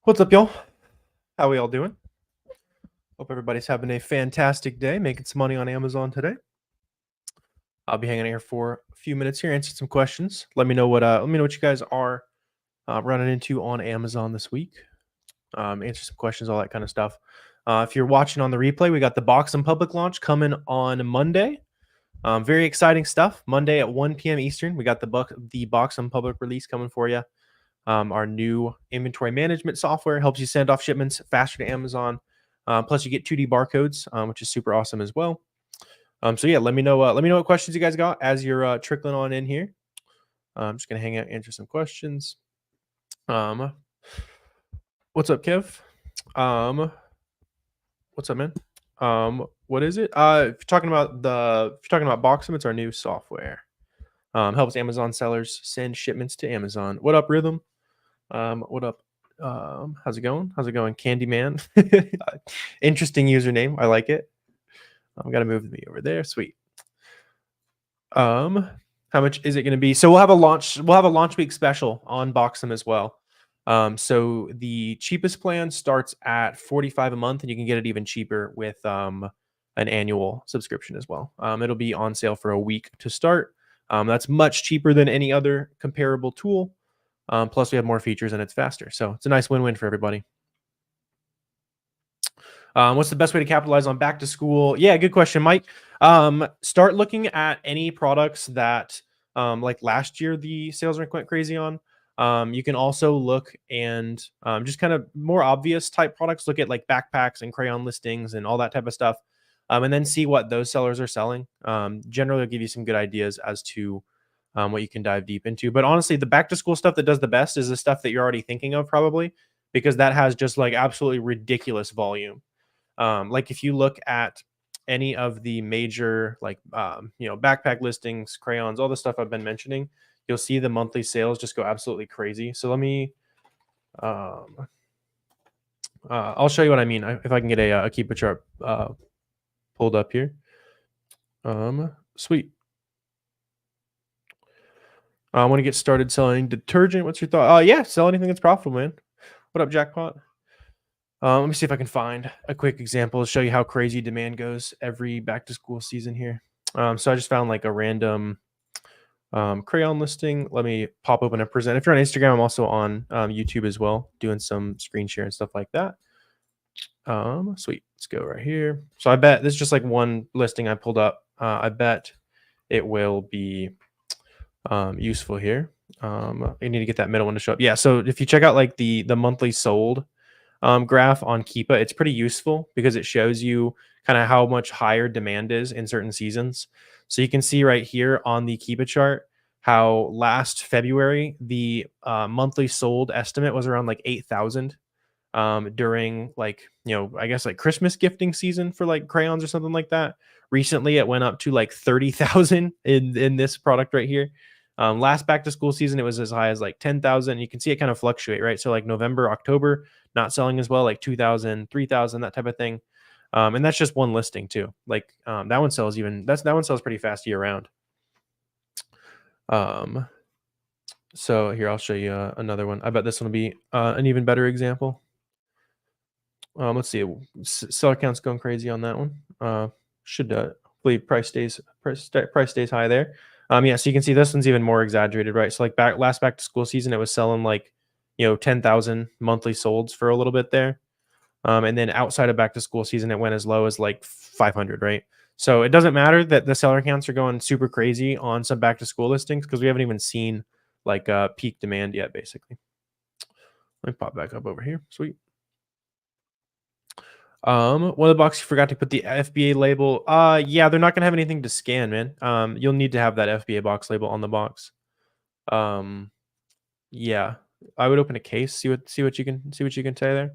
What's up, y'all? How we all doing? Hope everybody's having a fantastic day, making some money on Amazon today. I'll be hanging out here for a few minutes here, answering some questions. Let me know what you guys are running into on Amazon this week. Answer some questions, all that kind of stuff. If you're watching on the replay, we got the Boxum public launch coming on Monday. Very exciting stuff. Monday at 1 p.m. Eastern, we got the Boxum public release coming for you. Our new inventory management software helps you send off shipments faster to Amazon. Plus, you get 2D barcodes, which is super awesome as well. So yeah, let me know. Let me know what questions you guys got as you're trickling on in here. I'm just gonna hang out, answer some questions. What's up, Kev? What's up, man? What is it? If you're talking about Boxum, it's our new software. Helps Amazon sellers send shipments to Amazon. What up, Rhythm? What up? How's it going? How's it going, Candyman? Interesting username. I like it. I'm gonna move me over there. Sweet. How much is it going to be? So we'll have a launch week special on Boxum as well. So the cheapest plan starts at $45 a month, and you can get it even cheaper with an annual subscription as well. It'll be on sale for a week to start. That's much cheaper than any other comparable tool. Plus, we have more features and it's faster. So it's a nice win-win for everybody. What's the best way to capitalize on back to school? Yeah, good question, Mike. Start looking at any products that, like last year, the sales rank went crazy on. You can also look and just kind of more obvious type products. Look at like backpacks and crayon listings and all that type of stuff. And then see what those sellers are selling. Generally, it'll give you some good ideas as to what you can dive deep into. But honestly, the back to school stuff that does the best is the stuff that you're already thinking of, probably, because that has just like absolutely ridiculous volume. Like if you look at any of the major backpack listings, crayons, all the stuff I've been mentioning, you'll see the monthly sales just go absolutely crazy. So let me I'll show you what I mean if I can get a keep a chart pulled up here. Sweet. I want to get started selling detergent. What's your thought? Yeah, sell anything that's profitable, man. What up, Jackpot? Let me see if I can find a quick example to show you how crazy demand goes every back to school season here. So I just found like a random crayon listing. Let me pop open and present. If you're on Instagram, I'm also on YouTube as well, doing some screen share and stuff like that. Sweet. Let's go right here. So I bet this is just like one listing I pulled up. I bet it will be useful here. You need to get that middle one to show up. Yeah. So if you check out like the monthly sold graph on Keepa, it's pretty useful because it shows you kind of how much higher demand is in certain seasons. So you can see right here on the Keepa chart how last February the monthly sold estimate was around like 8,000 during like, I guess like Christmas gifting season for like crayons or something like that. Recently it went up to like 30,000 in this product right here. Last back to school season, it was as high as like 10,000. You can see it kind of fluctuate, right? So like November, October, not selling as well, like 2,000, 3,000, that type of thing. And that's just one listing too. Like that one sells pretty fast year round. So here, I'll show you another one. I bet this one will be an even better example. Let's see. Seller count's going crazy on that one. Should hopefully price stays high there. Yeah, so you can see this one's even more exaggerated, right? So like last back to school season, it was selling like 10,000 monthly solds for a little bit there. And then outside of back to school season, it went as low as like 500, right? So it doesn't matter that the seller counts are going super crazy on some back to school listings because we haven't even seen like peak demand yet, basically. Let me pop back up over here. Sweet. One of the boxes you forgot to put the FBA label. Yeah, they're not gonna have anything to scan, man. You'll need to have that FBA box label on the box. Yeah, I would open a case, see what you can say there.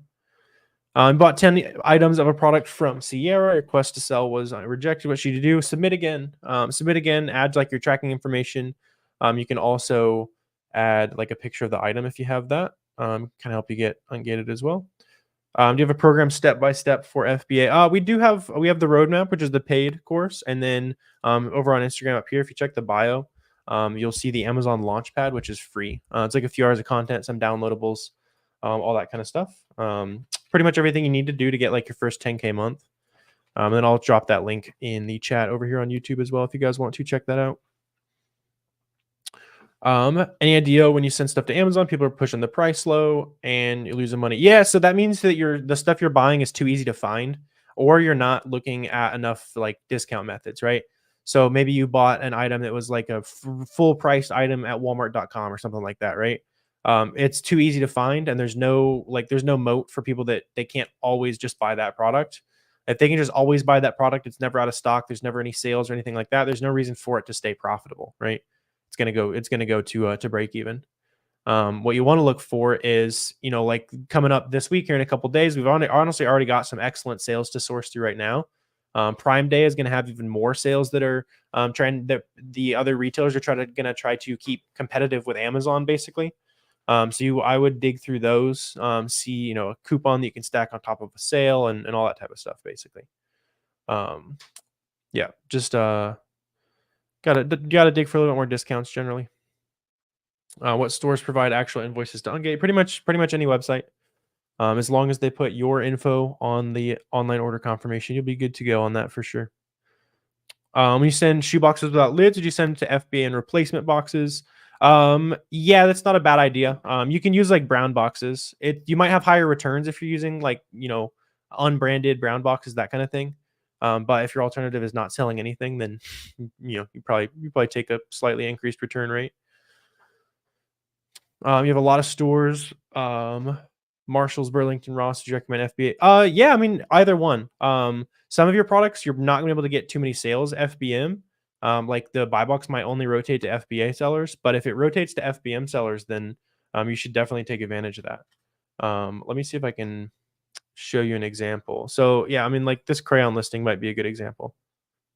Bought 10 items of a product from Sierra. Request to sell was rejected. What should you do? Submit again. Add like your tracking information. You can also add like a picture of the item if you have that. Kind of help you get ungated as well. Do you have a program step-by-step for FBA? We have the roadmap, which is the paid course. And then over on Instagram up here, if you check the bio, you'll see the Amazon Launchpad, which is free. It's like a few hours of content, some downloadables. all that kind of stuff. Pretty much everything you need to do to get like your first 10K month. And then I'll drop that link in the chat over here on YouTube as well if you guys want to check that out. Any idea when you send stuff to Amazon, people are pushing the price low and you're losing money? Yeah, so that means that the stuff you're buying is too easy to find, or you're not looking at enough like discount methods, right? So maybe you bought an item that was like a full priced item at Walmart.com or something like that, right? It's too easy to find, and there's no moat for people that they can't always just buy that product. If they can just always buy that product, it's never out of stock. There's never any sales or anything like that. There's no reason for it to stay profitable, right? It's gonna go to break even. What you want to look for is, like coming up this week here in a couple days, we've honestly already got some excellent sales to source through right now. Prime Day is going to have even more sales that are the other retailers are going to try to keep competitive with Amazon, basically. I would dig through those, see, a coupon that you can stack on top of a sale and all that type of stuff, basically. Yeah, just gotta dig for a little bit more discounts generally. What stores provide actual invoices to Ungate? Pretty much any website. As long as they put your info on the online order confirmation, you'll be good to go on that for sure. When you send shoe boxes without lids, would you send to FBA and replacement boxes? Yeah, that's not a bad idea. You can use like brown boxes. You might have higher returns if you're using like, unbranded brown boxes, that kind of thing. But if your alternative is not selling anything, then you probably take a slightly increased return rate. You have a lot of stores. Marshalls, Burlington, Ross. Would you recommend FBA? Yeah, I mean either one. Some of your products you're not gonna be able to get too many sales FBM. Like the buy box might only rotate to FBA sellers, but if it rotates to FBM sellers, then you should definitely take advantage of that. Let me see if I can show you an example. So yeah, I mean like this crayon listing might be a good example.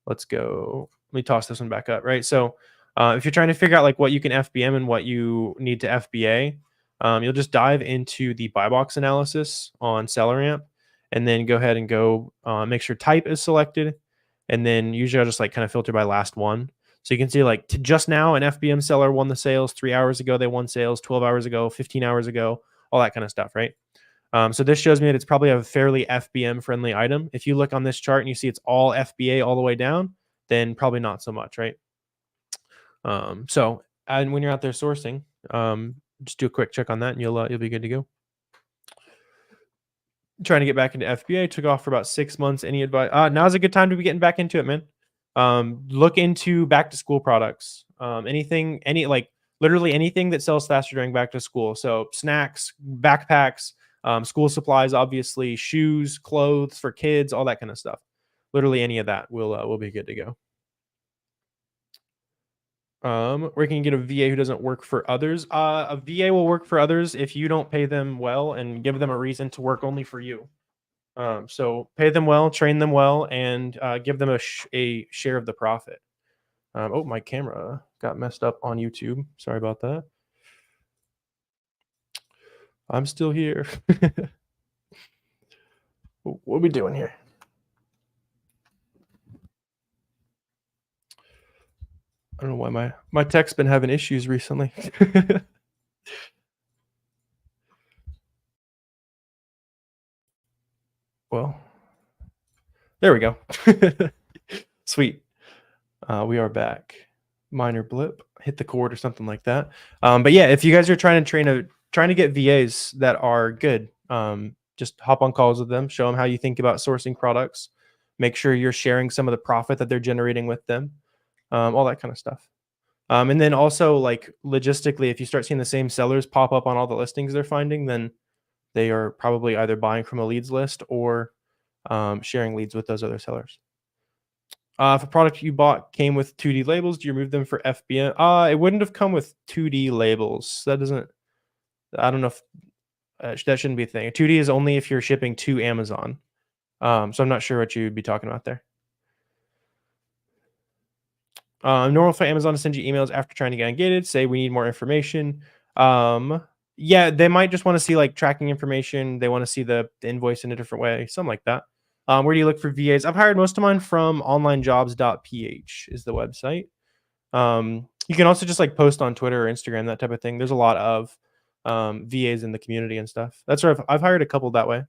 Let's go. Let me toss this one back up, right? So if you're trying to figure out like what you can FBM and what you need to FBA, you'll just dive into the buy box analysis on SellerAmp, and then go ahead and go make sure type is selected, and then usually I'll just like kind of filter by last one. So you can see like just now an FBM seller won the sales. 3 hours ago they won sales. 12 hours ago, 15 hours ago, all that kind of stuff, right? So this shows me that it's probably a fairly FBM friendly item. If you look on this chart and you see it's all FBA all the way down, then probably not so much, right? And when you're out there sourcing, just do a quick check on that and you'll be good to go. Trying to get back into FBA, took off for about 6 months. Any advice? Now's a good time to be getting back into it, man. Look into back to school products. Literally anything that sells faster during back to school. So snacks, backpacks, school supplies, obviously, shoes, clothes for kids, all that kind of stuff. Literally any of that will be good to go. Where can you get a VA who doesn't work for others? A VA will work for others if you don't pay them well and give them a reason to work only for you. So pay them well, train them well, and give them a share of the profit. Oh, my camera got messed up on YouTube. Sorry about that. I'm still here. What are we doing here? I don't know why my tech's been having issues recently. Well, there we go. Sweet. We are back. Minor blip, hit the cord or something like that. But yeah, if you guys are trying to get VAs that are good, just hop on calls with them, show them how you think about sourcing products, make sure you're sharing some of the profit that they're generating with them, all that kind of stuff. And then also like logistically, if you start seeing the same sellers pop up on all the listings they're finding, then they are probably either buying from a leads list or sharing leads with those other sellers. If a product you bought came with 2D labels, do you remove them for FBM? It wouldn't have come with 2D labels. I don't know if that shouldn't be a thing. 2D is only if you're shipping to Amazon. So I'm not sure what you'd be talking about there. Normal for Amazon to send you emails after trying to get ungated, say we need more information. Yeah, they might just want to see like tracking information. They want to see the invoice in a different way, something like that. Where do you look for VAs? I've hired most of mine from onlinejobs.ph is the website. You can also just like post on Twitter or Instagram, that type of thing. There's a lot of VAs in the community and stuff. That's where I've hired a couple that way.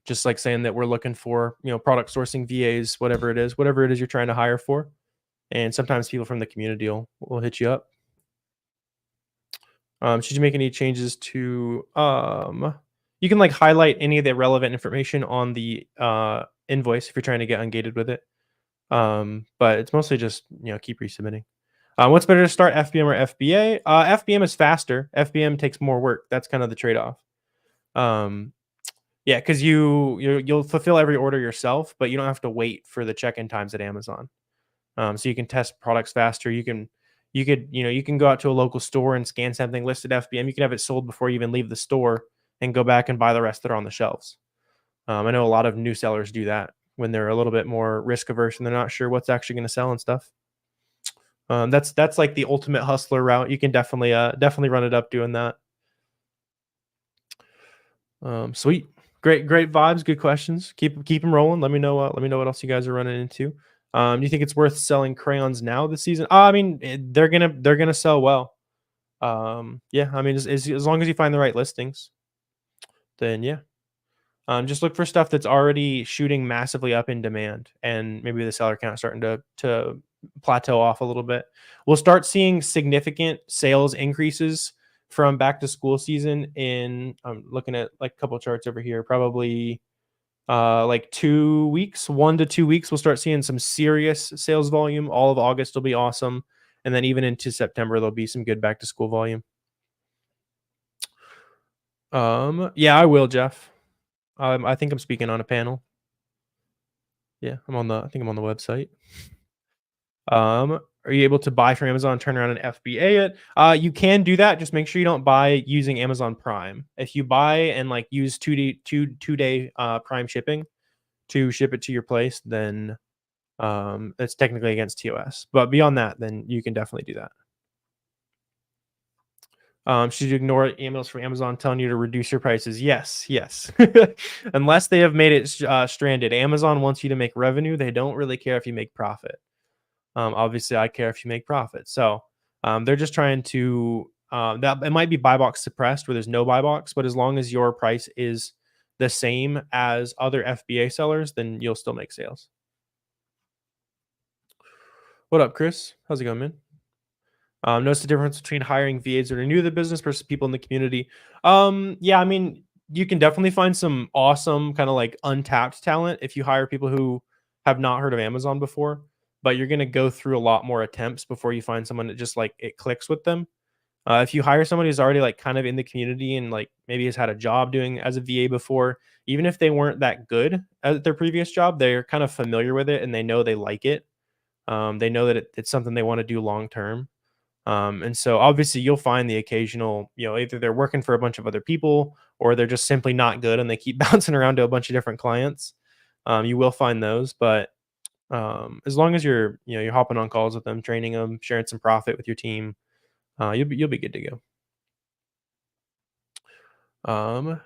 Just like saying that we're looking for, product sourcing VAs, whatever it is you're trying to hire for. And sometimes people from the community will hit you up. Should you make any changes to you can like highlight any of the relevant information on the invoice if you're trying to get ungated with it. But it's mostly just, keep resubmitting. What's better to start, FBM or FBA? FBM is faster. FBM takes more work. That's kind of the trade-off. Yeah, because you'll fulfill every order yourself, but you don't have to wait for the check-in times at Amazon. So you can test products faster. You can go out to a local store and scan something listed FBM. You can have it sold before you even leave the store and go back and buy the rest that are on the shelves. I know a lot of new sellers do that when they're a little bit more risk averse and they're not sure what's actually going to sell and stuff. That's like the ultimate hustler route. You can definitely run it up doing that. Sweet. Great vibes, good questions. Keep them rolling. Let me know what else you guys are running into. Do you think it's worth selling crayons now this season? I mean, they're gonna sell well. Yeah, I mean, as long as you find the right listings, then yeah. Just look for stuff that's already shooting massively up in demand, and maybe the seller count starting to plateau off a little bit. We'll start seeing significant sales increases from back to school season in, I'm looking at like a couple of charts over here, probably like 2 weeks, 1 to 2 weeks, we'll start seeing some serious sales volume. All of August will be awesome. And then even into September, there'll be some good back to school volume. Yeah, I will, Jeff. I think I'm speaking on a panel. Yeah, I think I'm on the website. Are you able to buy from Amazon, turn around and FBA it? You can do that. Just make sure you don't buy using Amazon Prime. If you buy and like use two-day Prime shipping to ship it to your place, then it's technically against TOS. But beyond that, then you can definitely do that. Should you ignore emails from Amazon telling you to reduce your prices? Yes. Unless they have made it stranded. Amazon wants you to make revenue. They don't really care if you make profit. Obviously, I care if you make profit. So they're just trying to that it might be buy box suppressed where there's no buy box, but as long as your price is the same as other FBA sellers, then you'll still make sales. What up, Chris? How's it going, man? Notice the difference between hiring VAs that are new to the business versus people in the community. Yeah, I mean, you can definitely find some awesome kind of like untapped talent if you hire people who have not heard of Amazon before, but you're going to go through a lot more attempts before you find someone that just like it clicks with them. If you hire somebody who's already like kind of in the community and like maybe has had a job doing as a VA before, even if they weren't that good at their previous job, they're kind of familiar with it and they know they like it. They know that it's something they want to do long term. And so obviously you'll find the occasional, either they're working for a bunch of other people or they're just simply not good and they keep bouncing around to a bunch of different clients. You will find those, but as long as you're hopping on calls with them, training them, sharing some profit with your team, you'll be good to go.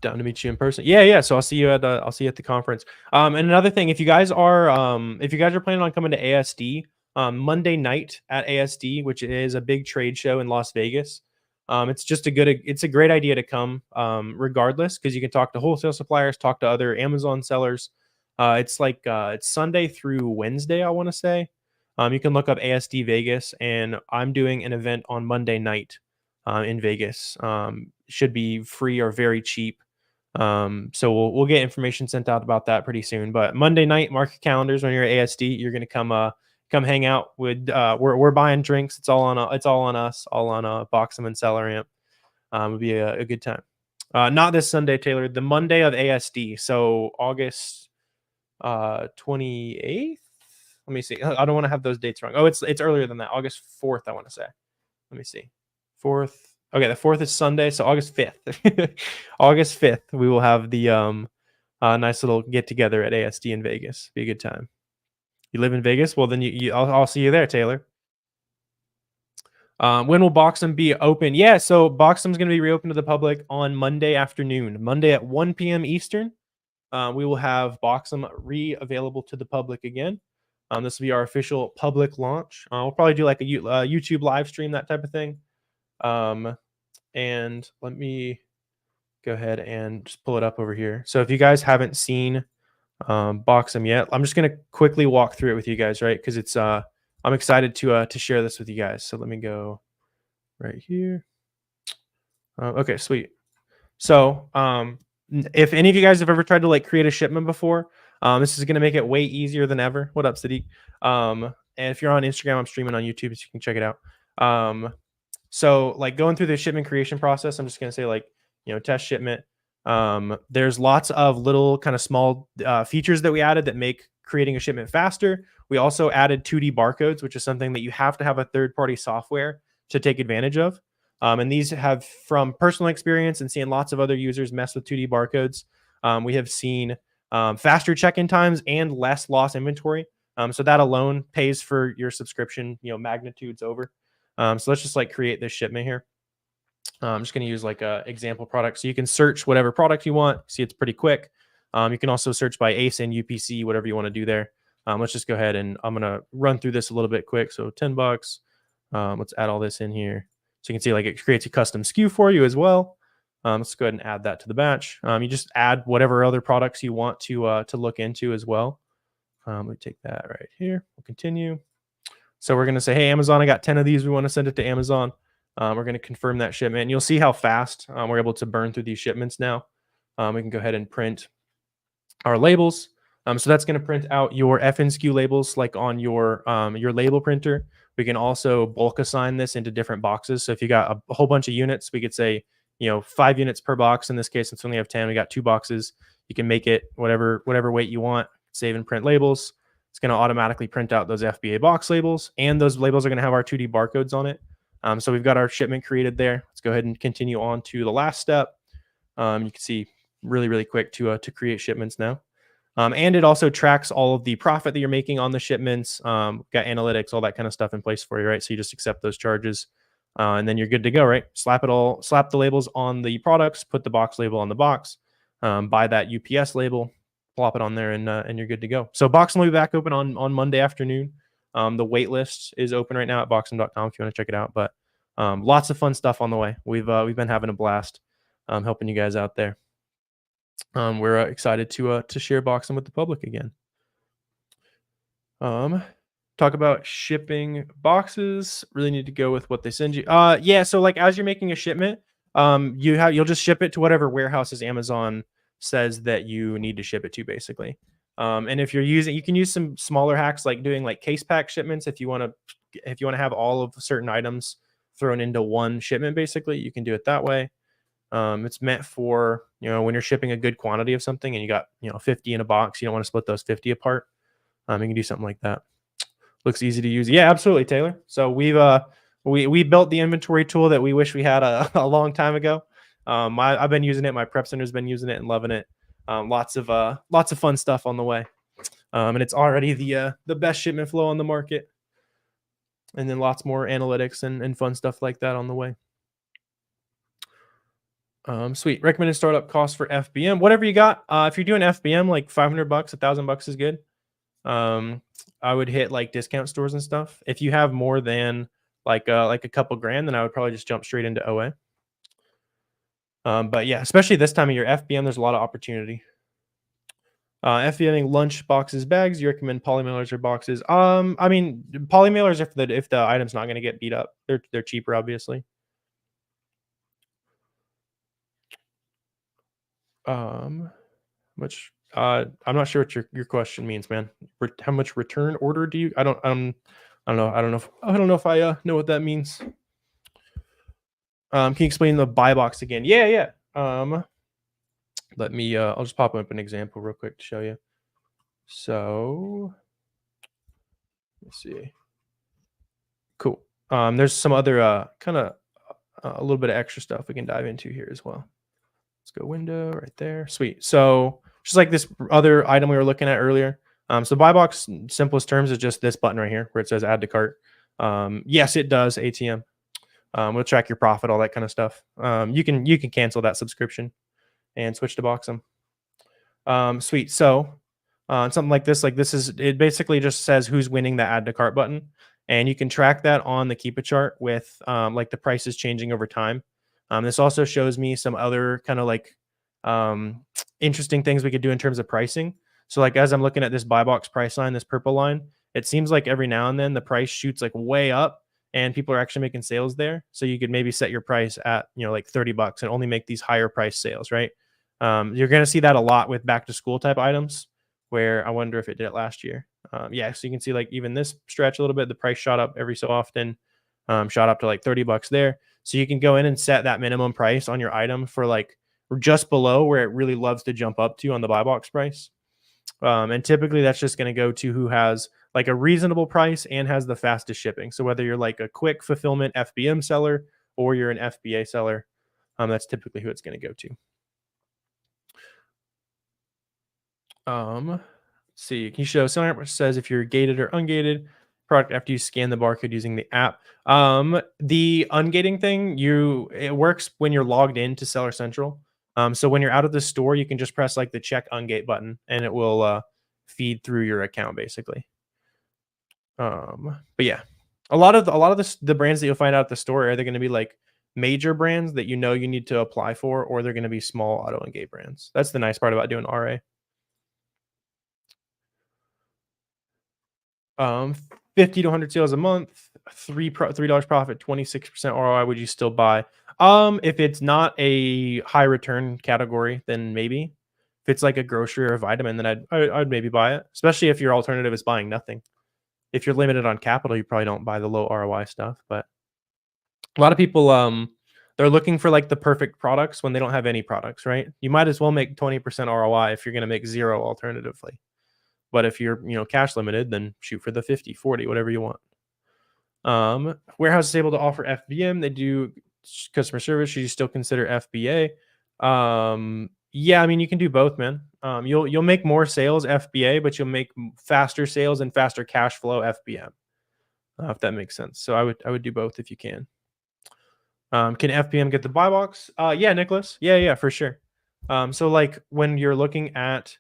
Down to meet you in person. Yeah. So I'll see you at the conference. And another thing, if you guys are planning on coming to ASD, Monday night at ASD, which is a big trade show in Las Vegas, it's a great idea to come, regardless, because you can talk to wholesale suppliers, talk to other Amazon sellers. It's Sunday through Wednesday, I want to say. You can look up ASD Vegas, and I'm doing an event on Monday night in Vegas. Should be free or very cheap. So we'll get information sent out about that pretty soon. But Monday night, mark your calendars when you're at ASD. You're gonna come hang out with. We're buying drinks. It's all on us. All on Boxum and SellerAmp. It'll be a good time. Not this Sunday, Taylor. The Monday of ASD. So August 28th. Let me see. I don't want to have those dates wrong. Oh, it's earlier than that. August 4th, I want to say. Let me see. 4th. Okay, the 4th is Sunday, so August 5th. August 5th, we will have the nice little get together at ASD in Vegas. Be a good time. You live in Vegas? Well, then I'll see you there, Taylor. When will Boxum be open? Yeah, so Boxum's going to be reopened to the public on Monday afternoon. Monday at 1 p.m. Eastern. We will have Boxum available to the public again. This will be our official public launch. We'll probably do like a YouTube live stream, that type of thing. And let me go ahead and just pull it up over here. So if you guys haven't seen Boxum yet, I'm just gonna quickly walk through it with you guys, right? Because it's I'm excited to share this with you guys. So let me go right here. Okay, sweet. So if any of you guys have ever tried to like create a shipment before, this is gonna make it way easier than ever. What up, Sadiq? And if you're on Instagram, I'm streaming on YouTube, so you can check it out. So like going through the shipment creation process, I'm just gonna say like, test shipment. There's lots of little kind of small features that we added that make creating a shipment faster. We also added 2D barcodes, which is something that you have to have a third-party software to take advantage of. And these have, from personal experience and seeing lots of other users mess with 2D barcodes, we have seen faster check-in times and less lost inventory. So that alone pays for your subscription, magnitudes over. So let's just like create this shipment here. I'm just going to use like a example product. So you can search whatever product you want. See, it's pretty quick. You can also search by ASIN, UPC, whatever you want to do there. Let's just go ahead and I'm going to run through this a little bit quick. So $10. Let's add all this in here. So you can see like it creates a custom SKU for you as well. Let's go ahead and add that to the batch. You just add whatever other products you want to look into as well. Let me take that right here. We'll continue. So we're going to say, hey, Amazon, I got 10 of these. We want to send it to Amazon. We're going to confirm that shipment. And you'll see how fast we're able to burn through these shipments now. We can go ahead and print our labels. So that's going to print out your FNSKU labels like on your label printer. We can also bulk assign this into different boxes. So if you got a whole bunch of units, we could say, 5 units per box. In this case, since we only have 10, we got 2 boxes. You can make it whatever weight you want, save and print labels. It's going to automatically print out those FBA box labels, and those labels are going to have our 2D barcodes on it. So we've got our shipment created there. Let's go ahead and continue on to the last step. You can see really, really quick to create shipments now. And it also tracks all of the profit that you're making on the shipments. Got analytics, all that kind of stuff in place for you, right? So you just accept those charges, and then you're good to go, right? Slap the labels on the products, put the box label on the box, buy that UPS label, plop it on there, and you're good to go. So Boxum will be back open on Monday afternoon. The wait list is open right now at boxum.com if you want to check it out. But lots of fun stuff on the way. We've been having a blast helping you guys out there. We're excited to share Boxum with the public again. Talk about shipping boxes. Really need to go with what they send you. Yeah. So like as you're making a shipment, you'll just ship it to whatever warehouses Amazon says that you need to ship it to, basically. And if you're using, you can use some smaller hacks like doing like case pack shipments. If you want to have all of certain items thrown into one shipment, basically, you can do it that way. It's meant for, when you're shipping a good quantity of something and you got, 50 in a box, you don't want to split those 50 apart. You can do something like that. Looks easy to use. Yeah, absolutely, Taylor. So we built the inventory tool that we wish we had a long time ago. I've been using it. My prep center's been using it and loving it. Lots of fun stuff on the way. And it's already the best shipment flow on the market. And then lots more analytics and fun stuff like that on the way. Sweet. Recommended startup cost for FBM. Whatever you got. If you're doing FBM, like $500, $1,000 is good. I would hit like discount stores and stuff. If you have more than like a couple grand, then I would probably just jump straight into OA. But yeah, especially this time of year, FBM, there's a lot of opportunity. FBMing lunch boxes, bags. You recommend polymailers or boxes? I mean, polymailers if the item's not going to get beat up. They're cheaper, obviously. Which I'm not sure what your question means, man. How much return order do you? I don't know. I don't know if I know what that means. Can you explain the buy box again? Yeah. Let me. I'll just pop up an example real quick to show you. So let's see. Cool. There's some other kind of a little bit of extra stuff we can dive into here as well. Let's go window right there. Sweet. So just like this other item we were looking at earlier. So buy box, simplest terms, is just this button right here where it says add to cart. Yes, it does ATM. We'll track your profit, all that kind of stuff. You can cancel that subscription and switch to Boxum. Sweet. So something like this it basically just says who's winning the add to cart button, and you can track that on the Keep a chart with like the prices changing over time. This also shows me some other kind of like interesting things we could do in terms of pricing. So like as I'm looking at this buy box price line, this purple line, it seems like every now and then the price shoots like way up and people are actually making sales there. So you could maybe set your price at, like $30 and only make these higher price sales, right? You're going to see that a lot with back to school type items, where I wonder if it did it last year. Yeah, so you can see like even this stretch a little bit, the price shot up every so often, shot up to like $30 there. So you can go in and set that minimum price on your item for like just below where it really loves to jump up to on the buy box price. And typically that's just going to go to who has like a reasonable price and has the fastest shipping. So whether you're like a quick fulfillment FBM seller or you're an FBA seller, that's typically who it's going to go to. Let's see, can you show SellerAmp which says if you're gated or ungated product after you scan the barcode using the app? The ungating thing, it works when you're logged into Seller Central. So when you're out of the store, you can just press like the check ungate button and it will feed through your account basically. But yeah, a lot of the brands that you'll find out at the store are either going to be like major brands that you need to apply for, or they're going to be small auto ungate brands. That's the nice part about doing RA. 50 to 100 sales a month, $3 profit, 26% ROI. Would you still buy? If it's not a high return category, then maybe. If it's like a grocery or a vitamin, then I'd maybe buy it, especially if your alternative is buying nothing. If you're limited on capital, you probably don't buy the low ROI stuff. But a lot of people, they're looking for like the perfect products when they don't have any products, right? You might as well make 20% ROI if you're going to make zero alternatively. But if you're, cash limited, then shoot for the 50, 40, whatever you want. Warehouse is able to offer FBM. They do customer service. Should you still consider FBA? Yeah, I mean, you can do both, man. You'll make more sales FBA, but you'll make faster sales and faster cash flow FBM. If that makes sense. So I would do both if you can. Can FBM get the buy box? Yeah, Nicholas. Yeah, for sure. So like when you're looking at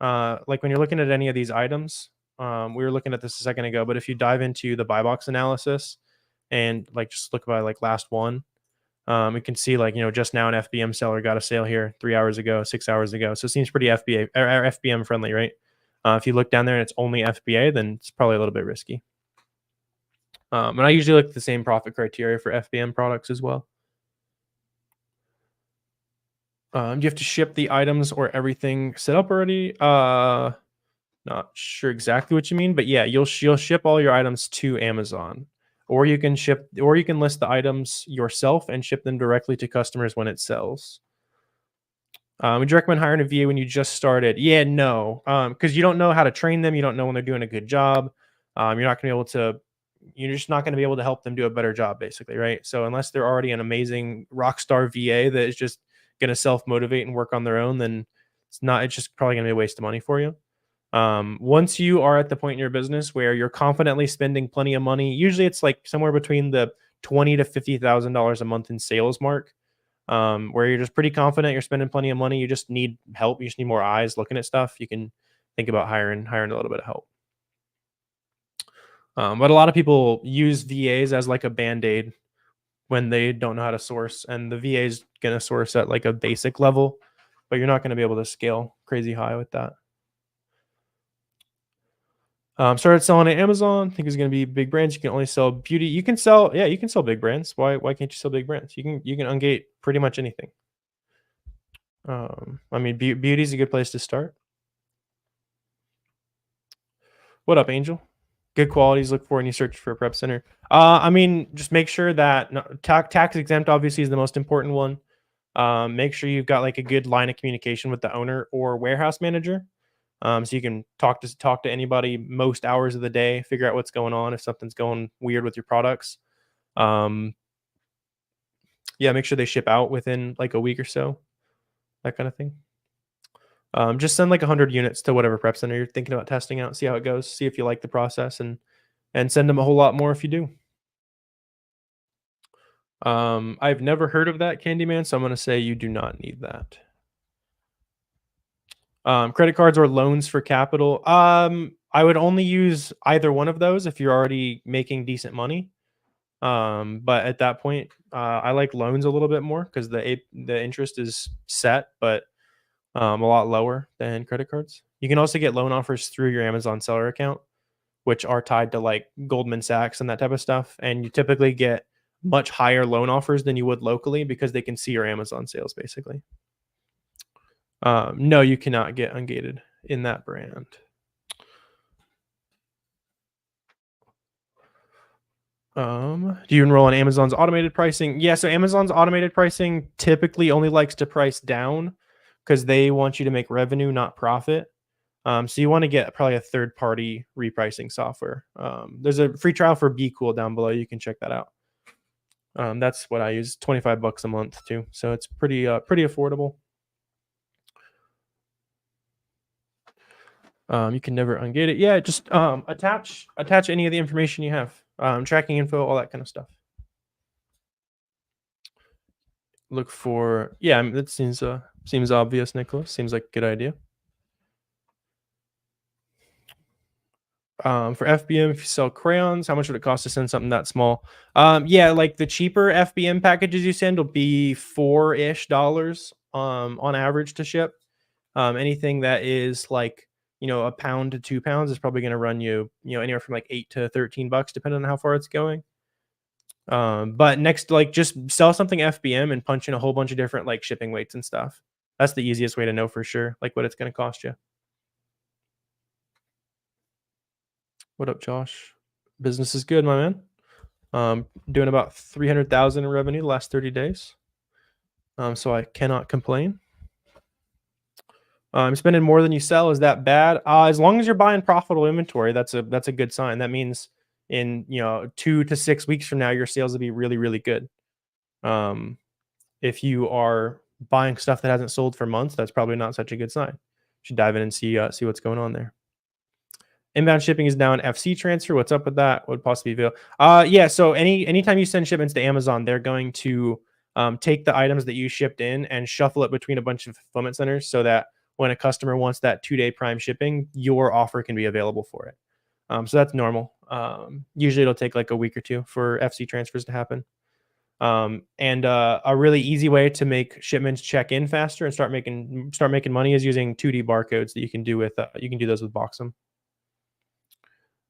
any of these items, we were looking at this a second ago, but if you dive into the buy box analysis and like just look by like last one, we can see like, just now an FBM seller got a sale here 3 hours ago, 6 hours ago. So it seems pretty FBA or FBM friendly, right? If you look down there and it's only FBA, then it's probably a little bit risky. And I usually look at the same profit criteria for FBM products as well. Do you have to ship the items or everything set up already? Not sure exactly what you mean, but yeah, you'll ship all your items to Amazon, or you can list the items yourself and ship them directly to customers when it sells. Would you recommend hiring a VA when you just started? Yeah, no, because you don't know how to train them. You don't know when they're doing a good job. You're just not going to be able to help them do a better job, basically, right? So unless they're already an amazing rock star VA that is just going to self motivate and work on their own, then it's just probably going to be a waste of money for you. Once you are at the point in your business where you're confidently spending plenty of money, usually it's like somewhere between the $20,000 to $50,000 a month in sales mark, where you're just pretty confident you're spending plenty of money. You just need help. You just need more eyes looking at stuff. You can think about hiring a little bit of help. But a lot of people use VAs as like a band-aid when they don't know how to source, and the VA is going to source at like a basic level, but you're not going to be able to scale crazy high with that. Started selling at Amazon. Think it's going to be big brands. You can only sell beauty. You can sell big brands. Why can't you sell big brands? You can ungate pretty much anything. I mean, beauty is a good place to start. What up, Angel? Good qualities look for when you search for a prep center. I mean, just make sure that tax exempt obviously is the most important one. Make sure you've got like a good line of communication with the owner or warehouse manager. So you can talk to anybody most hours of the day, figure out what's going on if something's going weird with your products. Yeah, make sure they ship out within like a week or so, that kind of thing. Just send like 100 units to whatever prep center you're thinking about testing out, see how it goes, see if you like the process, and send them a whole lot more if you do. I've never heard of that, Candyman, so I'm going to say you do not need that. Credit cards or loans for capital. I would only use either one of those if you're already making decent money. But at that point, I like loans a little bit more because the interest is set, but a lot lower than credit cards. You can also get loan offers through your Amazon seller account, which are tied to like Goldman Sachs and that type of stuff. And you typically get much higher loan offers than you would locally because they can see your Amazon sales basically. No, you cannot get ungated in that brand. Do you enroll in Amazon's automated pricing? Yeah, so Amazon's automated pricing typically only likes to price down because they want you to make revenue, not profit. So you want to get probably a third-party repricing software. There's a free trial for Be Cool down below. You can check that out. That's what I use. $25 a month too, so it's pretty affordable. You can never ungate it. Yeah, just attach any of the information you have, tracking info, all that kind of stuff. Look for that seems obvious, Nicholas. Seems like a good idea. For FBM, if you sell crayons, how much would it cost to send something that small? Yeah, like the cheaper FBM packages you send will be $4-ish on average to ship. Anything that is like a pound to 2 pounds is probably going to run you anywhere from like $8 to $13 depending on how far it's going. But next, like just sell something FBM and punch in a whole bunch of different like shipping weights and stuff. That's the easiest way to know for sure, like what it's going to cost you. What up, Josh? Business is good, my man. Doing about 300,000 in revenue the last 30 days. So I cannot complain. Spending more than you sell, is that bad? As long as you're buying profitable inventory, that's a good sign. That means in 2 to 6 weeks from now, your sales will be really, really good. If you are buying stuff that hasn't sold for months, that's probably not such a good sign. You should dive in and see what's going on there. Inbound shipping is now an FC transfer. What's up with that? What would possibly be? Yeah. So anytime you send shipments to Amazon, they're going to take the items that you shipped in and shuffle it between a bunch of fulfillment centers so that when a customer wants that 2-day prime shipping, your offer can be available for it. So that's normal. Usually it'll take like a week or two for FC transfers to happen. And a really easy way to make shipments check in faster and start making money is using 2D barcodes that you can do with you can do those with Boxum.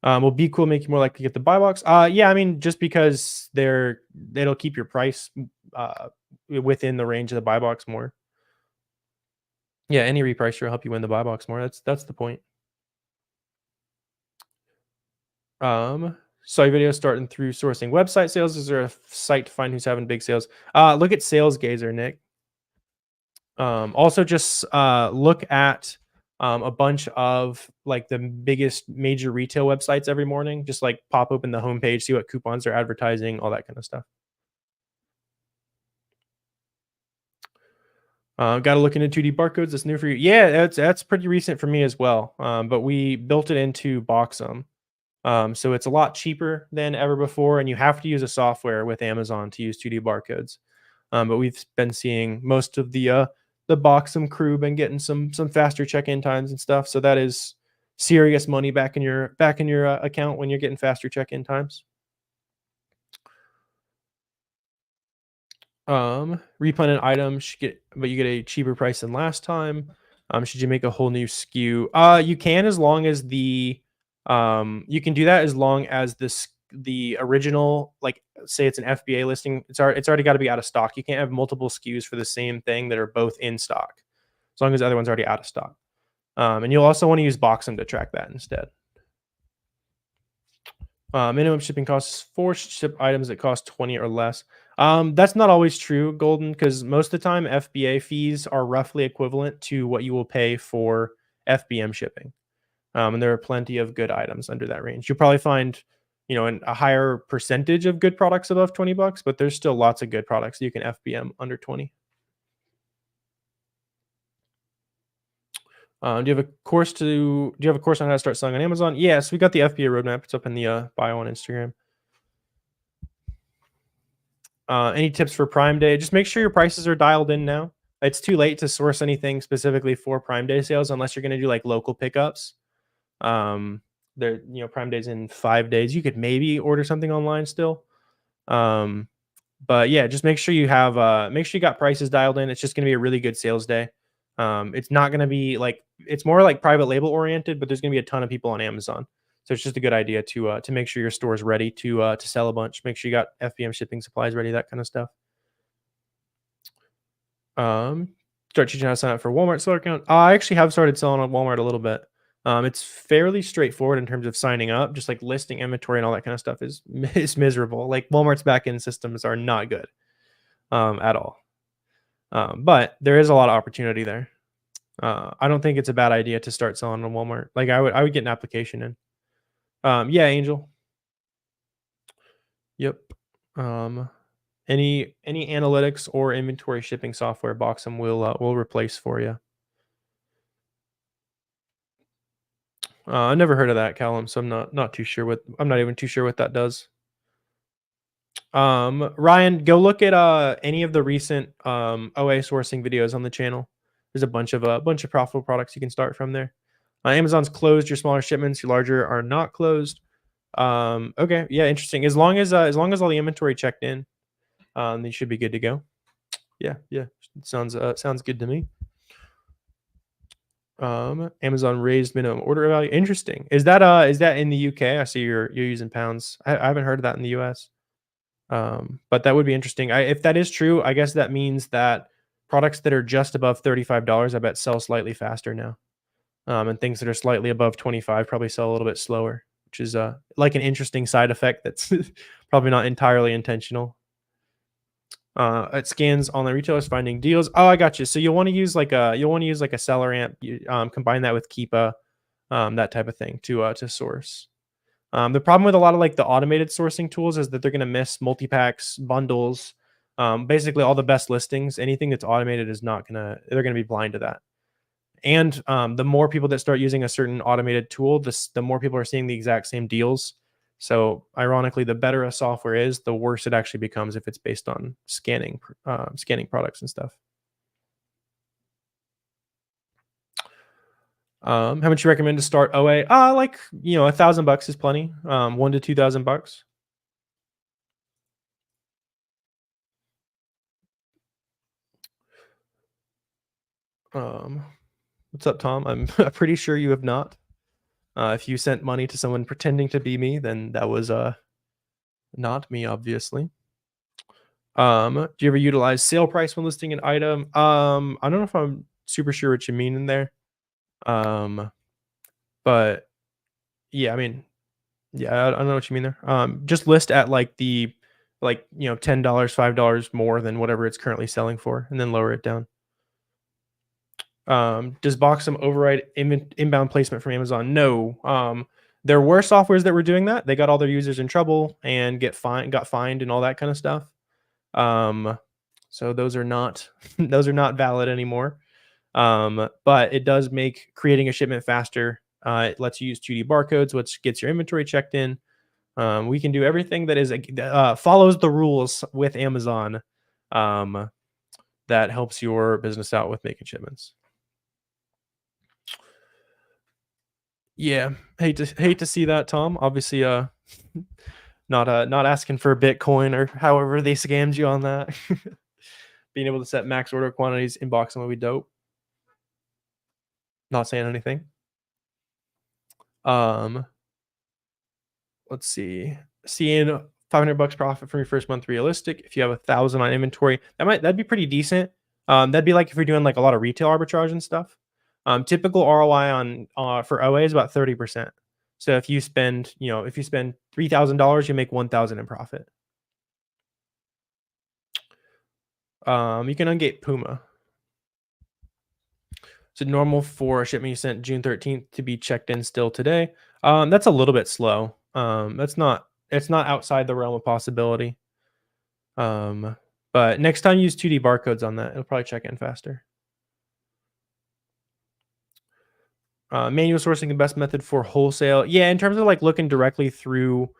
Will Be Cool make you more likely to get the buy box? Yeah, I mean, just because it'll keep your price within the range of the buy box more. Yeah, any repricer will help you win the buy box more. That's the point. Saw your video starting through sourcing website sales. Is there a site to find who's having big sales? Look at SalesGazer, Nick. Also just look at a bunch of like the biggest major retail websites every morning. Just like pop open the homepage, see what coupons they're advertising, all that kind of stuff. Got to look into 2D barcodes. That's new for you. Yeah, that's pretty recent for me as well. But we built it into Boxum. So it's a lot cheaper than ever before, and you have to use a software with Amazon to use 2D barcodes. But we've been seeing most of the Boxum crew been getting some faster check-in times and stuff. So that is serious money back in your account when you're getting faster check-in times. Replan an item but you get a cheaper price than last time. Should you make a whole new SKU? You can, as long as you can do that as long as the original, like say it's an FBA listing, it's already got to be out of stock. You can't have multiple SKUs for the same thing that are both in stock, as long as the other one's already out of stock. And you'll also want to use Boxum to track that instead. Minimum shipping costs for ship items that cost 20 or less. That's not always true, Golden, because most of the time FBA fees are roughly equivalent to what you will pay for FBM shipping. And there are plenty of good items under that range. You'll probably find, a higher percentage of good products above $20, but there's still lots of good products that you can FBM under 20. Do you have a course on how to start selling on Amazon? Yes, we got the FBA Roadmap. It's up in the bio on Instagram. Any tips for Prime Day? Just make sure your prices are dialed in now. It's too late to source anything specifically for Prime Day sales unless you're going to do like local pickups. Prime Day's in 5 days. You could maybe order something online still. But yeah, just make sure you have make sure you got prices dialed in. It's just going to be a really good sales day. It's not going to be like, it's more like private label oriented, but there's going to be a ton of people on Amazon. So it's just a good idea to make sure your store is ready to sell a bunch. Make sure you got FBM shipping supplies ready, that kind of stuff. Start teaching how to sign up for Walmart seller account. I actually have started selling on Walmart a little bit. It's fairly straightforward in terms of signing up. Just like listing inventory and all that kind of stuff is miserable. Like Walmart's backend systems are not good at all. But there is a lot of opportunity there. I don't think it's a bad idea to start selling on Walmart. Like I would get an application in. Yeah, Angel. Yep. Any analytics or inventory shipping software, Boxum will replace for you. I never heard of that, Callum, so I'm not too sure what, I'm not even too sure what that does. Ryan, go look at any of the recent OA sourcing videos on the channel. There's a bunch of profitable products you can start from there. Amazon's closed your smaller shipments, your larger are not closed. Okay, yeah, interesting. As long as all the inventory checked in, then you should be good to go. Yeah, sounds good to me. Amazon raised minimum order value. Interesting. Is that in the UK? I see you're using pounds. I haven't heard of that in the US. But that would be interesting. If that is true, I guess that means that products that are just above $35, I bet sell slightly faster now. And things that are slightly above 25 probably sell a little bit slower, which is like an interesting side effect that's probably not entirely intentional. It scans online retailers finding deals. Oh, I got you. So you'll want to use like a SellerAmp. Combine that with Keepa, that type of thing to source. The problem with a lot of like the automated sourcing tools is that they're going to miss multi-packs, bundles, basically all the best listings. Anything that's automated is not gonna, they're going to be blind to that. And the more people that start using a certain automated tool, the more people are seeing the exact same deals. So ironically, the better a software is, the worse it actually becomes if it's based on scanning products and stuff. How much you recommend to start OA? Like, $1,000 is plenty. $1,000 to $2,000. What's up, Tom? I'm pretty sure you have not. If you sent money to someone pretending to be me, then that was not me, obviously. Do you ever utilize sale price when listing an item? I don't know if I'm super sure what you mean in there. But yeah, I mean, yeah, I don't know what you mean there. Just list at like $10, $5 more than whatever it's currently selling for, and then lower it down. Does Boxum override inbound placement from Amazon? No. There were softwares that were doing that. They got all their users in trouble and got fined and all that kind of stuff. So those are not valid anymore. But it does make creating a shipment faster. It lets you use 2D barcodes, which gets your inventory checked in. We can do everything that is follows the rules with Amazon. That helps your business out with making shipments. Yeah, hate to see that, Tom. Obviously, not asking for Bitcoin or however they scammed you on that. Being able to set max order quantities in Boxum would be dope. Not saying anything. Let's see. Seeing $500 profit from your first month realistic. If you have 1,000 on inventory, that'd be pretty decent. That'd be like if you're doing like a lot of retail arbitrage and stuff. Typical ROI on for OA is about 30%. So if you spend $3,000, you make 1,000 in profit. You can ungate Puma. Is it normal for a shipment you sent June 13th to be checked in still today? That's a little bit slow. It's not outside the realm of possibility. But next time use 2D barcodes on that. It'll probably check in faster. Manual sourcing the best method for wholesale. Yeah, in terms of like looking directly through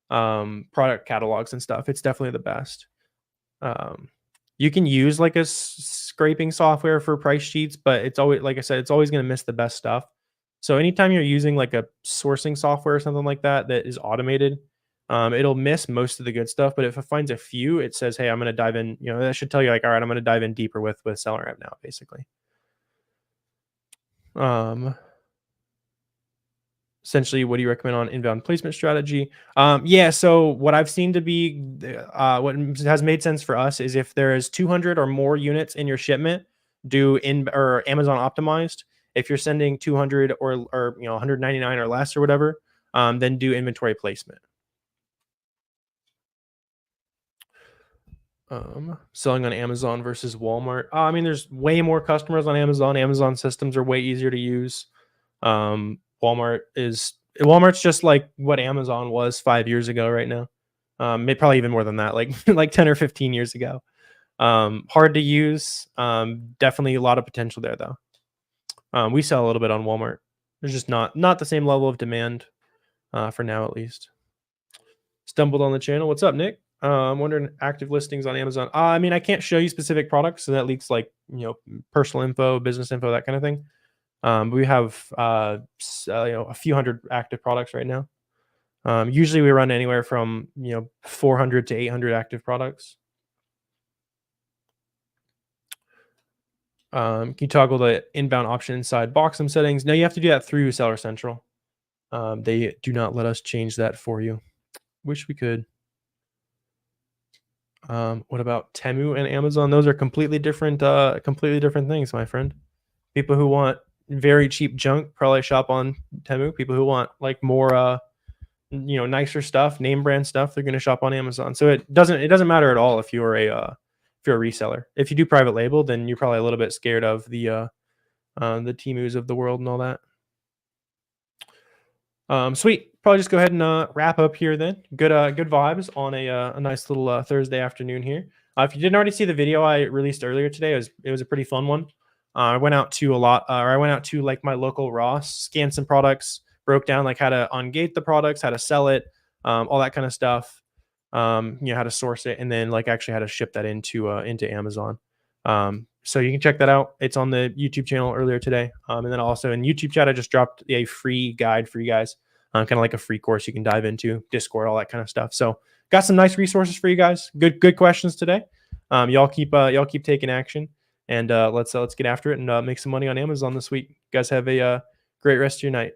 product catalogs and stuff, it's definitely the best. You can use like a scraping software for price sheets, but it's always, like I said, it's always going to miss the best stuff. So anytime you're using like a sourcing software or something like that that is automated, It'll miss most of the good stuff, but if it finds a few, it says, hey, I'm going to dive in. That should tell you like, all right, I'm going to dive in deeper with SellerAmp now, basically. Essentially, what do you recommend on inbound placement strategy? Yeah, so what I've seen to be what has made sense for us is if there is 200 or more units in your shipment, do in or Amazon optimized. If you're sending 200 or 199 or less or whatever, then do inventory placement. Selling on Amazon versus Walmart. I mean, there's way more customers on Amazon. Amazon systems are way easier to use. Walmart's just like what Amazon was 5 years ago right now. Maybe probably even more than that, like like 10 or 15 years ago. Hard to use. Definitely a lot of potential there though. We sell a little bit on Walmart. There's just not the same level of demand for now at least. Stumbled on the channel. What's up, Nick? I'm wondering active listings on Amazon. I mean, I can't show you specific products, so that leaks like personal info, business info, that kind of thing. But we have a few hundred active products right now. Usually we run anywhere from 400 to 800 active products. Can you toggle the inbound option inside Boxum settings? No, you have to do that through Seller Central. They do not let us change that for you. Wish we could. What about Temu and Amazon? Those are completely different things, my friend. People who want very cheap junk probably shop on Temu. People who want like more nicer stuff, name brand stuff, they're going to shop on Amazon. So it doesn't matter at all if you're a reseller. If you do private label, then you're probably a little bit scared of the Temus of the world and all that. Sweet. Probably just go ahead and wrap up here then. Good vibes on a nice little Thursday afternoon here. If you didn't already see the video I released earlier today, it was a pretty fun one. I went out to like my local Ross, scanned some products, broke down like how to ungate the products, how to sell it, all that kind of stuff. How to source it, and then like actually how to ship that into Amazon. So you can check that out. It's on the YouTube channel earlier today. And then also in YouTube chat, I just dropped a free guide for you guys, kind of like a free course you can dive into, Discord, all that kind of stuff. So got some nice resources for you guys. Good questions today. Y'all keep taking action, and let's get after it and make some money on Amazon this week. You guys have a great rest of your night.